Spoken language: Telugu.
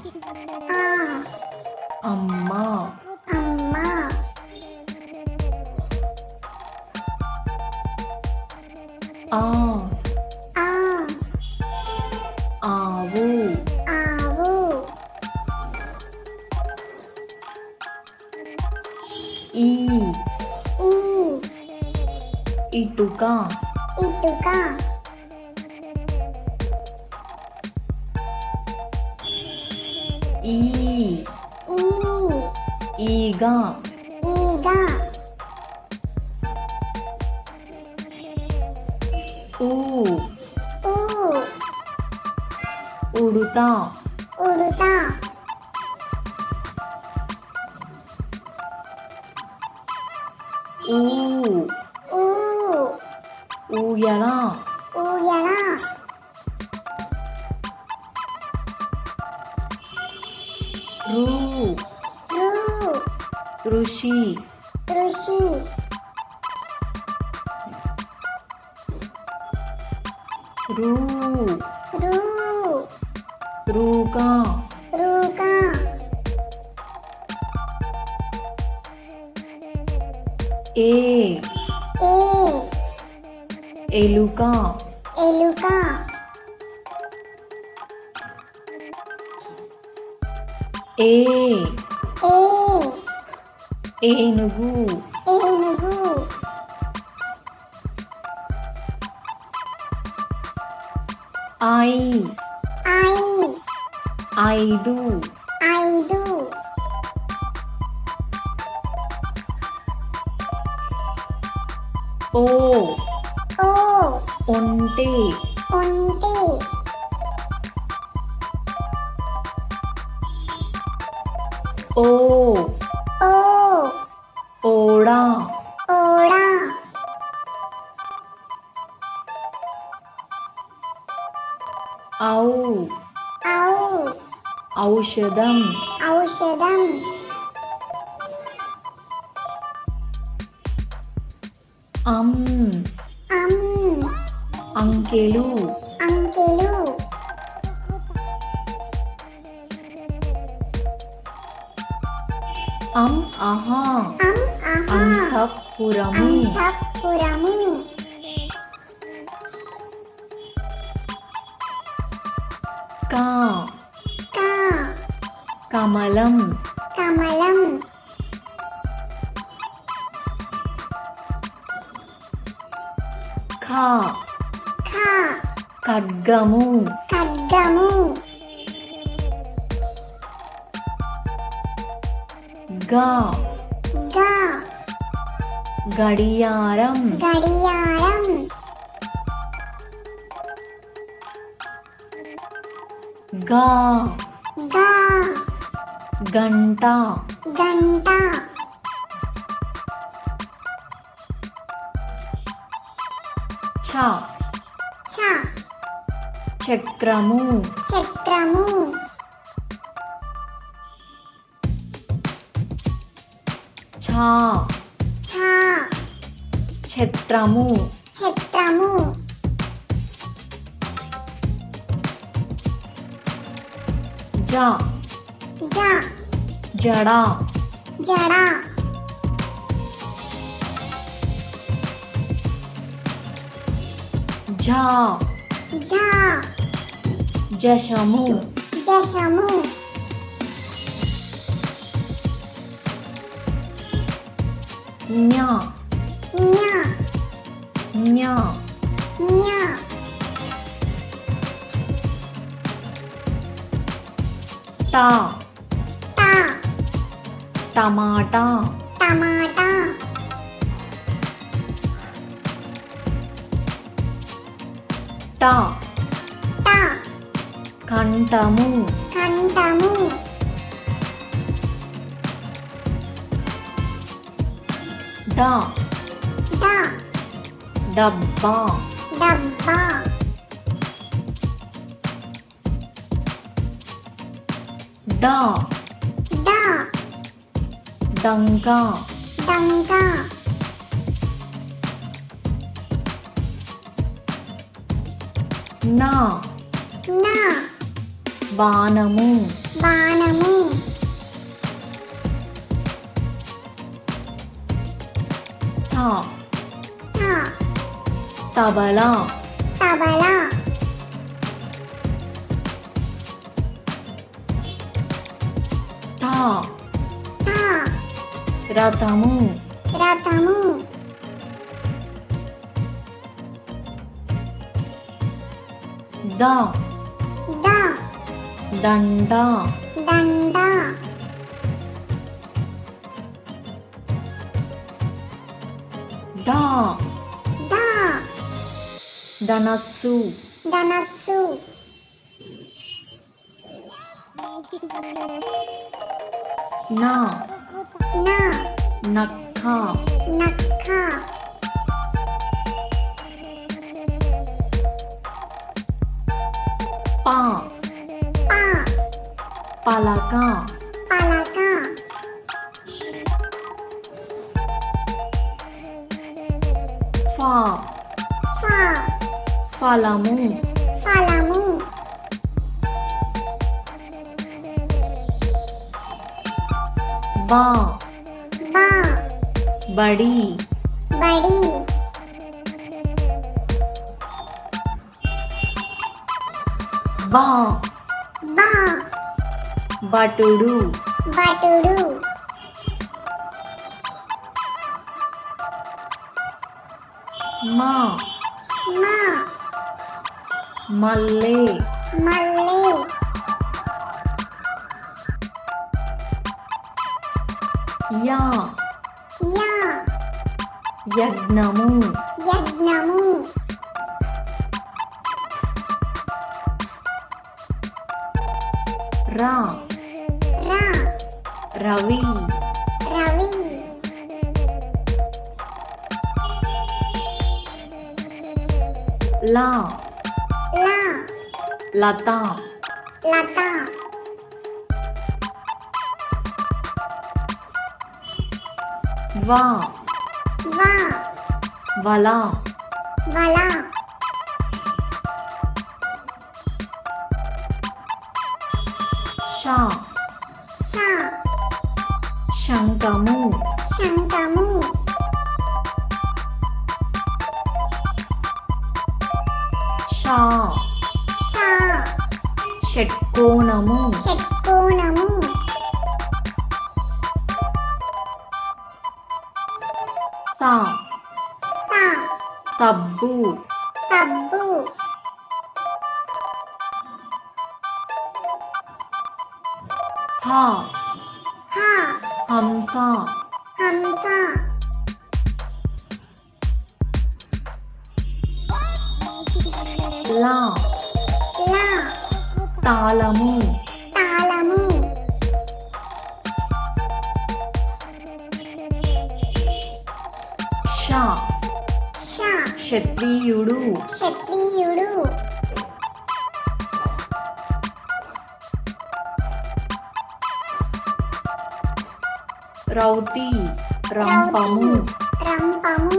ఆ అమ్మ అమ్మ ఆ ఆ ఆవు ఆవు ఈ ఈ ఇటుక ఇటుక ఈ ఈ ఈగ ఈగ ఊ ఊ ఉడుత ఉడుత ఊ ఊ ఊయల ఊయల రు రు ఋషి ఋషి రు రు రూక రూక ఏ ఏ ఎలుక ఎలుక ఏ ఏ ఏనుగు ఏనుగు ఐ ఐ ఐదు ఐదు ఓ ఓ ఒంటె ఒంటె ఓ ఓ ఓడ ఓడ ఔ ఔ ఔషధం ఔషధం అం అం అంకెలు అంకెలు అం అహా అం అహా అంతఃపురము అంతఃపురము కా కా కమలం కమలం ఖ ఖ ఖడ్గము ఖడ్గము గ గ గడియారం గడియారం గ గ గంట గంట ఛ ఛ చక్రము చక్రము ఛ ఛ ఛత్రము ఛత్రము జ జ జడ జడ ఝ ఝ జశము జశము ఞ ఞ ఞ ఞ ట ట టమాటా టమాటా ట ట కంఠము కంఠము డ డ డబ్బా డబ్బా డ డ డంక డంక న న బాణము బాణము త త తబలా తబలా త త రథము రథము ద ద దండ దండ ద ద ధనస్సు ధనస్సు న న నక్క నక్క ప ప పలక పలక ఫ ఫ ఫలము ఫలము బ బ బడి బడి బ బ బటుడు బటుడు మ మ మల్లె మల్లె య య యజ్ఞము యజ్ఞము ర ర రవి రవి ల ల లత లత వ వ వల వల ష ష శంఖము శంఖము ష ష షట్కోణము షట్కోణము స స సబ్బు సబ్బు హ హ హంస హంస ల ల తాళము తాళము ష ష క్షత్రియుడు క్షత్రియుడు రౌతి రంపము రంపము